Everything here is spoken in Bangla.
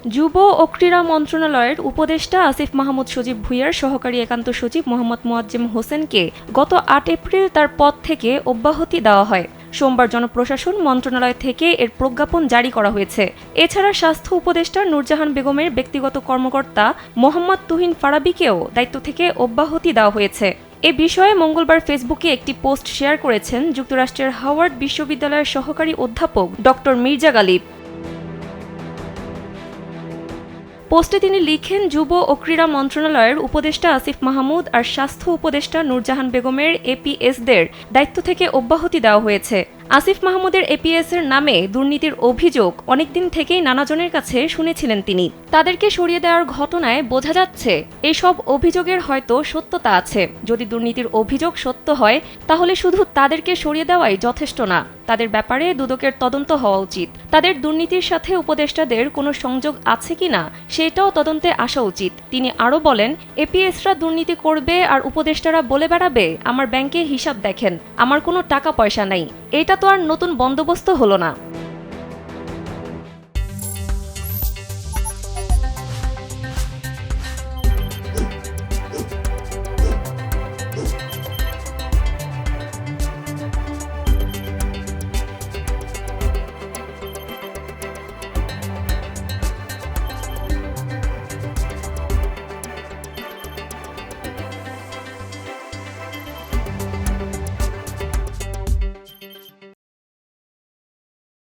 যুব ও ক্রীড়া মন্ত্রণালয়ের উপদেষ্টা আসিফ মাহমুদ সজীব ভুঁইয়ার সহকারী একান্ত সচিব মোহাম্মদ মোয়াজ্জেম হোসেনকে গত ৮ এপ্রিল তার পদ থেকে অব্যাহতি দেওয়া হয়। সোমবার জনপ্রশাসন মন্ত্রণালয় থেকে এর প্রজ্ঞাপন জারি করা হয়েছে। এছাড়া স্বাস্থ্য উপদেষ্টা নূরজাহান বেগমের ব্যক্তিগত কর্মকর্তা মোহাম্মদ তুহিন ফারাবীকেও দায়িত্ব থেকে অব্যাহতি দেওয়া হয়েছে। এ বিষয়ে মঙ্গলবার ফেসবুকে একটি পোস্ট শেয়ার করেছেন যুক্তরাষ্ট্রের হাওয়ার্ড বিশ্ববিদ্যালয়ের সহকারী অধ্যাপক ডক্টর মির্জা গালিব। পোস্টে তিনি লিখেন, যুব ও ক্রীড়া মন্ত্রণালয়ের উপদেষ্টা আসিফ মাহমুদ আর স্বাস্থ্য উপদেষ্টা নূরজাহান বেগমের এপিএসদের দায়িত্ব থেকে অব্যাহতি দেওয়া হয়েছে। আসিফ মাহমুদের এপিএসের নামে দুর্নীতির অভিযোগ অনেকদিন থেকেই নানাজনের কাছে শুনেছিলেন তিনি। তাদেরকে সরিয়ে দেওয়ার ঘটনায় বোঝা যাচ্ছে এসব অভিযোগের হয়তো সত্যতা আছে। যদি দুর্নীতির অভিযোগ সত্য হয় তাহলে শুধু তাদেরকে সরিয়ে দেওয়াই যথেষ্ট না, তাদের ব্যাপারে দুদকের তদন্ত হওয়া উচিত। তাদের দুর্নীতির সাথে উপদেষ্টাদের কোনো সংযোগ আছে কিনা সেটাও তদন্তে আসা উচিত। তিনি আরও বলেন, এপিএসরা দুর্নীতি করবে আর উপদেষ্টারা বলে বেড়াবে আমার ব্যাংকে হিসাব দেখেন, আমার কোনো টাকা পয়সা নাই। এটা তো আর নতুন বন্দোবস্ত হলো না।